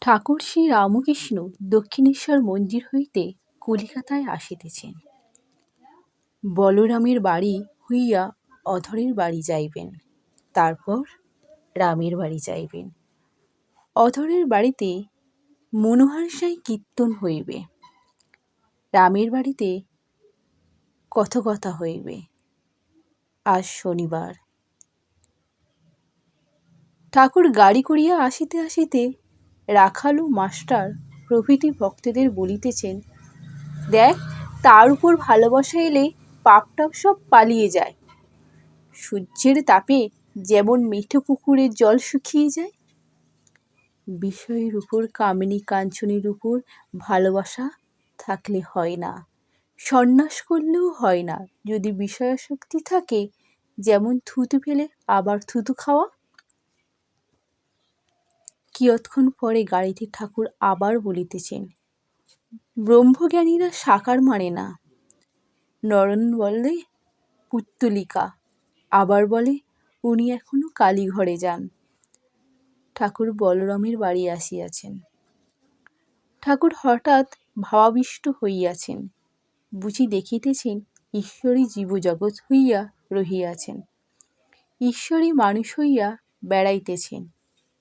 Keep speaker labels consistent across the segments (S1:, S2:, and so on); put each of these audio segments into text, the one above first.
S1: ঠাকুর শ্রী রামকৃষ্ণ দক্ষিণেশ্বর মন্দির হইতে কলিকাতায় আসিতেছেন। বলরামের বাড়ি হইয়া অধরের বাড়ি যাইবেন, তারপর রামের বাড়ি যাইবেন। অধরের বাড়িতে মনোহর সাঁই কীর্তন হইবে, রামের বাড়িতে কথকথা হইবে। আজ শনিবার। ঠাকুর গাড়ি করিয়া আসিতে আসিতে রাখাল ও মাস্টার প্রভৃতি ভক্তদের বলিতেছেন, দেখ, তার উপর ভালোবাসা এলে পাপটাপ সব পালিয়ে যায়। সূর্যের তাপে যেমন মেঠো পুকুরের জল শুকিয়ে যায়, বিষয়ের উপর কামিনী কাঞ্চনের উপর ভালোবাসা থাকলে হয় না, সন্ন্যাস করলেও হয় না। যদি বিষয়াসক্তি থাকে, যেমন থুতু ফেলে আবার থুতু খাওয়া। কিয়ৎক্ষণ পরে গাড়িতে ঠাকুর আবার বলিতেছেন, ব্রহ্মজ্ঞানীরা সাকার মানে না। নরেন বলে পুত্তলিকা, আবার বলে উনি এখনো কালীঘরে যান। ঠাকুর বলরামের বাড়ি আসিয়াছেন। ঠাকুর হঠাৎ ভাবাবিষ্ট হইয়াছেন, বুঝি দেখিতেছেন ঈশ্বরই জীবজগৎ হইয়া রহিয়াছেন, ঈশ্বরই মানুষ হইয়া বেড়াইতেছেন।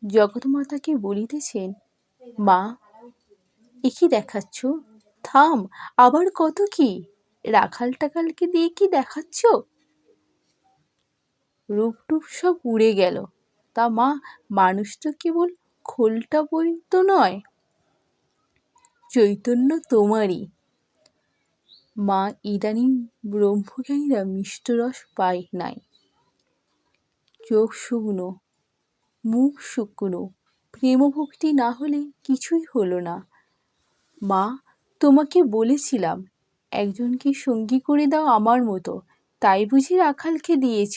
S1: জগৎমাতাকে বলিতেছেন, মা, এ কি দেখাচ্ছ? থাম, আবার কত কি! রাখাল টাখালকে দিয়ে কি দেখাচ্ছ? রূপটুপ সব উড়ে গেল। তা মা, মানুষ তো কেবল খোলটা বই তো নয়, চৈতন্য তোমারই। মা, ইদানিং ব্রহ্মজ্ঞানীরা মিষ্টরস পায় নাই। চোখ শুকনো, মুখ শুকনো, প্রেমভক্তি না হলে কিছুই হলো না। মা, তোমাকে বলেছিলাম একজনকে সঙ্গী করে দাও আমার মতো, তাই বুঝি রাখালকে দিয়েছ?